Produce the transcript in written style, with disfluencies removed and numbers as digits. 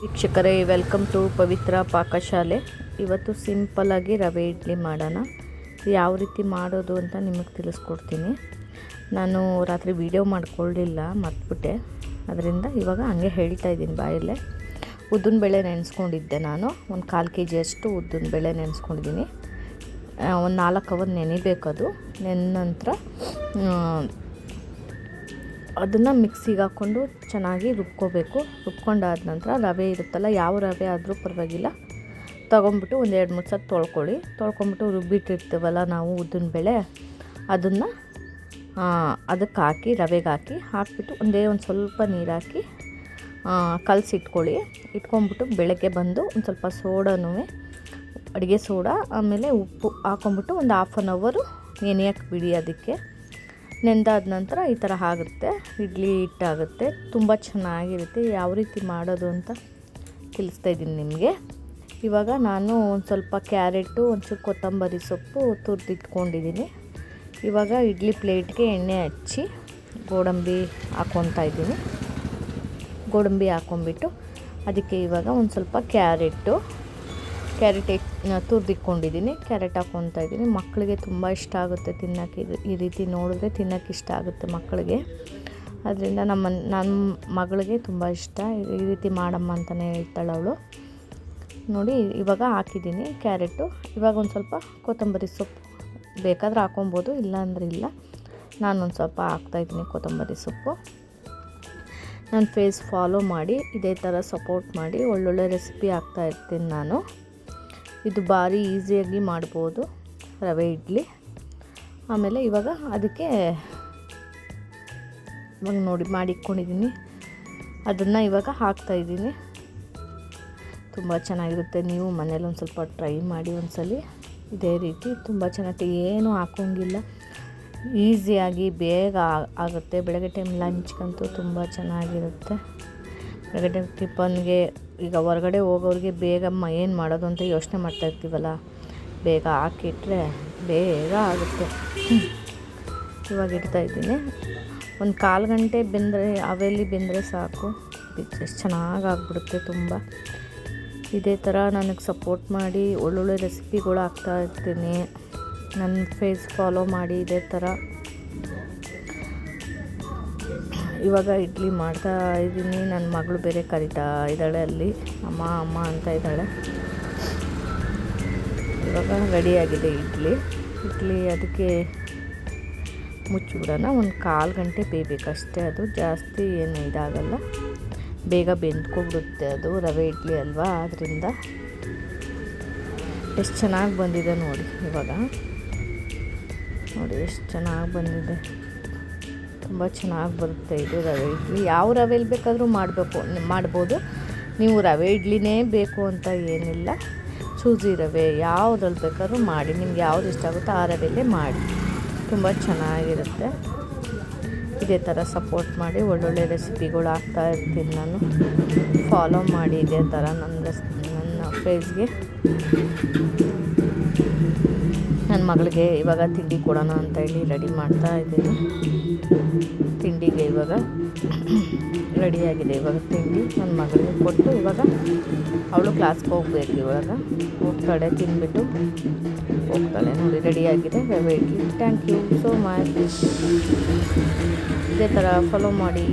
ವೀಕ್ಷಕರೇ, welcome to ಪವಿತ್ರ ಪಾಕಶಾಲೆ. ಇವತ್ತು ಸಿಂಪಲ್ಲಾಗಿ ರವೆ ಇಡ್ಲಿ ಮಾಡೋಣ. ಯಾವ ರೀತಿ ಮಾಡೋದು ಅಂತ ನಿಮಗೆ ತಿಳಿಸ್ಕೊಡ್ತೀನಿ. ನಾನು ರಾತ್ರಿ ವಿಡಿಯೋ ಮಾಡ್ಕೊಳ್ಳಿಲ್ಲ, ಮರ್ತ್ಬಿಟ್ಟೆ. ಅದರಿಂದ ಇವಾಗ ಹಂಗೆ ಹೇಳ್ತಾ ಇದ್ದೀನಿ ಬಾಯಲ್ಲೇ. ಉದ್ದಿನ ಬೇಳೆ ನೆನೆಸ್ಕೊಂಡಿದ್ದೆ ನಾನು. ಒಂದು 1/4 kg ಅಷ್ಟು ಉದ್ದಿನ ಬೇಳೆ ನೆನೆಸ್ಕೊಂಡಿದ್ದೀನಿ. ಒಂದು 4 ಅವರ್ ನೆನಿಬೇಕದು. ನೆನೆದ ನಂತರ ಅದನ್ನು ಮಿಕ್ಸಿಗೆ ಹಾಕ್ಕೊಂಡು ಚೆನ್ನಾಗಿ ರುಬ್ಕೋಬೇಕು. ರುಬ್ಕೊಂಡಾದ ನಂತರ ರವೆ ಇರುತ್ತಲ್ಲ, ಯಾವ ರವೆ ಆದರೂ ಪರವಾಗಿಲ್ಲ, ತೊಗೊಂಬಿಟ್ಟು ಒಂದು 2-3 ಸಲ ತೊಳ್ಕೊಂಬಿಟ್ಟು ರುಬ್ಬಿಟ್ಟಿರ್ತೀವಲ್ಲ ನಾವು ಉದ್ದಿನ ಬೇಳೆ, ಅದನ್ನು ಅದಕ್ಕೆ ಹಾಕಿ ರವೆಗೆ ಹಾಕಿಬಿಟ್ಟು ಒಂದು ಸ್ವಲ್ಪ ನೀರು ಹಾಕಿ ಇಟ್ಕೊಂಬಿಟ್ಟು ಬೆಳಗ್ಗೆ ಬಂದು ಒಂದು ಸ್ವಲ್ಪ ಸೋಡನೂ, ಅಡುಗೆ ಸೋಡಾ, ಆಮೇಲೆ ಉಪ್ಪು ಹಾಕ್ಕೊಂಬಿಟ್ಟು ಒಂದು 1/2 ಅವರ್ ನೆನೆಯೋಕ್ಕೆ ಬಿಡಿ. ಅದಕ್ಕೆ ನೆಂದಾದ ನಂತರ ಈ ಥರ ಆಗುತ್ತೆ, ಇಡ್ಲಿ ಹಿಟ್ಟಾಗುತ್ತೆ. ತುಂಬ ಚೆನ್ನಾಗಿರುತ್ತೆ. ಯಾವ ರೀತಿ ಮಾಡೋದು ಅಂತ ತಿಳಿಸ್ತಾ ಇದ್ದೀನಿ ನಿಮಗೆ. ಇವಾಗ ನಾನು ಒಂದು ಸ್ವಲ್ಪ ಕ್ಯಾರೆಟು, ಒಂಚೂರು ಕೊತ್ತಂಬರಿ ಸೊಪ್ಪು ತುರಿದಿಟ್ಕೊಂಡಿದ್ದೀನಿ. ಇವಾಗ ಇಡ್ಲಿ ಪ್ಲೇಟ್ಗೆ ಎಣ್ಣೆ ಹಚ್ಚಿ ಗೋಡಂಬಿ ಹಾಕ್ಕೊಂಬಿಟ್ಟು ಅದಕ್ಕೆ ಇವಾಗ ಒಂದು ಸ್ವಲ್ಪ ಕ್ಯಾರೆಟ್ ತುರಿದಿಟ್ಕೊಂಡಿದ್ದೀನಿ. ಕ್ಯಾರೆಟ್ ಹಾಕ್ಕೊತಾ ಇದ್ದೀನಿ. ಮಕ್ಕಳಿಗೆ ತುಂಬ ಇಷ್ಟ ಆಗುತ್ತೆ ತಿನ್ನೋಕ್ಕೆ. ಈ ರೀತಿ ನೋಡಿದ್ರೆ ತಿನ್ನೋಕ್ಕೆ ಇಷ್ಟ ಆಗುತ್ತೆ ಮಕ್ಕಳಿಗೆ. ಅದರಿಂದ ನನ್ನ ಮಗಳಿಗೆ ತುಂಬ ಇಷ್ಟ. ಈ ರೀತಿ ಮಾಡಮ್ಮ ಅಂತಲೇ ಹೇಳ್ತಾಳೆ ಅವಳು. ನೋಡಿ, ಇವಾಗ ಹಾಕಿದ್ದೀನಿ ಕ್ಯಾರೆಟು. ಇವಾಗ ಒಂದು ಸ್ವಲ್ಪ ಕೊತ್ತಂಬರಿ ಸೊಪ್ಪು ಬೇಕಾದರೆ ಹಾಕೊಬೋದು, ಇಲ್ಲ ಅಂದರೆ ಇಲ್ಲ. ನಾನೊಂದು ಸ್ವಲ್ಪ ಹಾಕ್ತಾಯಿದ್ದೀನಿ ಕೊತ್ತಂಬರಿ ಸೊಪ್ಪು. ನನ್ನ ಫೇಸ್ ಫಾಲೋ ಮಾಡಿ, ಇದೇ ಥರ ಸಪೋರ್ಟ್ ಮಾಡಿ. ಒಳ್ಳೊಳ್ಳೆ ರೆಸಿಪಿ ಹಾಕ್ತಾಯಿರ್ತೀನಿ ನಾನು. ಇದು ಭಾರಿ ಈಸಿಯಾಗಿ ಮಾಡ್ಬೋದು ರವೆ ಇಡ್ಲಿ. ಆಮೇಲೆ ಇವಾಗ ಅದಕ್ಕೆ ಇವಾಗ ನೋಡಿ ಮಾಡಿಟ್ಕೊಂಡಿದ್ದೀನಿ. ಅದನ್ನು ಇವಾಗ ಹಾಕ್ತಾಯಿದ್ದೀನಿ. ತುಂಬ ಚೆನ್ನಾಗಿರುತ್ತೆ. ನೀವು ಮನೇಲಿ ಒಂದು ಸ್ವಲ್ಪ ಟ್ರೈ ಮಾಡಿ ಒಂದ್ಸಲಿ. ಇದೇ ರೀತಿ ತುಂಬ ಚೆನ್ನಾಗಿ, ಏನೂ ಹಾಕೋಂಗಿಲ್ಲ, ಈಸಿಯಾಗಿ ಬೇಗ ಆಗುತ್ತೆ. ಬೆಳಗ್ಗೆ ಟೈಮ್ ಲಂಚ್ಗಂತೂ ತುಂಬ ಚೆನ್ನಾಗಿರುತ್ತೆ. ಬೆಳಗ್ಗೆ ಟಿಫನ್ಗೆ, ಈಗ ಹೊರಗಡೆ ಹೋಗೋರಿಗೆ ಬೇಗ ಏನು ಮಾಡೋದು ಅಂತ ಯೋಚನೆ ಮಾಡ್ತಾಯಿರ್ತೀವಲ್ಲ, ಬೇಗ ಹಾಕಿಟ್ರೆ ಬೇಗ ಆಗುತ್ತೆ. ಇವಾಗ ಇಡ್ತಾಯಿದ್ದೀನಿ. ಒಂದು 1/4 ಗಂಟೆ ಬೆಂದರೆ ಸಾಕು. ಎಷ್ಟು ಚೆನ್ನಾಗಿ ಆಗಿಬಿಡುತ್ತೆ ತುಂಬ. ಇದೇ ಥರ ನನಗೆ ಸಪೋರ್ಟ್ ಮಾಡಿ ಒಳ್ಳೊಳ್ಳೆ ರೆಸಿಪಿಗಳು ಹಾಕ್ತಾಯಿರ್ತೀನಿ. ನನ್ನ ಫೇಸ್ ಫಾಲೋ ಮಾಡಿ ಇದೇ ಥರ. ಇವಾಗ ಇಡ್ಲಿ ಮಾಡ್ತಾ ಇದ್ದೀನಿ. ನನ್ನ ಮಗಳು ಬೇರೆ ಕರಿತಾ ಇದ್ದಾಳೆ, ಅಲ್ಲಿ ಅಮ್ಮ ಅಂತ ಇದ್ದಾಳೆ. ಇವಾಗ ರೆಡಿಯಾಗಿದೆ ಇಡ್ಲಿ. ಅದಕ್ಕೆ ಮುಚ್ಚಿಬಿಡೋಣ. ಒಂದು 1/4 ಗಂಟೆ ಬೇಯಬೇಕಷ್ಟೇ. ಅದು ಜಾಸ್ತಿ ಏನು ಇದಾಗಲ್ಲ, ಬೇಗ ಬೆಂದ್ಕೊಬಿಡುತ್ತೆ. ಅದು ರವೆ ಇಡ್ಲಿ ಅಲ್ವಾ, ಅದರಿಂದ. ಎಷ್ಟು ಚೆನ್ನಾಗಿ ಬಂದಿದೆ ನೋಡಿ. ಇವಾಗ ನೋಡಿ ಎಷ್ಟು ಚೆನ್ನಾಗಿ ಬಂದಿದೆ. ತುಂಬ ಚೆನ್ನಾಗಿ ಬರುತ್ತೆ ಇದು ರವೆ ಇಡ್ಲಿ. ಯಾವ ರವೆಯಲ್ಲಿ ಬೇಕಾದರೂ ಮಾಡ್ಬೋದು. ನೀವು ರವೆ ಇಡ್ಲಿನೇ ಬೇಕು ಅಂತ ಏನಿಲ್ಲ. ಸೂಜಿ ರವೆ ಯಾವುದ್ರಲ್ಲಿ ಬೇಕಾದ್ರೂ ಮಾಡಿ. ನಿಮ್ಗೆ ಯಾವ್ದು ಇಷ್ಟ ಆಗುತ್ತೋ ಆ ರವೆಯಲ್ಲೇ ಮಾಡಿ. ತುಂಬ ಚೆನ್ನಾಗಿರುತ್ತೆ. ಇದೇ ಥರ ಸಪೋರ್ಟ್ ಮಾಡಿ. ಒಳ್ಳೊಳ್ಳೆ ರೆಸಿಪಿಗಳು ಹಾಕ್ತಾಯಿರ್ತೀನಿ ನಾನು. ಫಾಲೋ ಮಾಡಿ ಇದೇ ಥರ ನನ್ನ ಫೇಸ್ಗೆ. ನನ್ನ ಮಗಳಿಗೆ ಇವಾಗ ತಿಂಡಿ ಕೊಡೋಣ ಅಂತ ಹೇಳಿ ರೆಡಿ ಮಾಡ್ತಾ ಇದ್ದೀನಿ. ತಿಂಡಿಗೆ ಇವಾಗ ರೆಡಿಯಾಗಿದೆ. ಇವಾಗ ತಿಂಡಿ ನನ್ನ ಮಗಳಿಗೆ ಕೊಟ್ಟು ಇವಾಗ ಅವಳು ಕ್ಲಾಸ್ಗೆ ಹೋಗ್ಬೇಕು. ಇವಾಗ ಹೋಗ್ತಾಳೆ, ತಿಂದ್ಬಿಟ್ಟು ಹೋಗ್ತಾಳೆ. ನೋಡಿ, ರೆಡಿಯಾಗಿದೆ ರವೆ idli. Thank you so much. ಇದೇ ಥರ ಫಾಲೋ ಮಾಡಿ.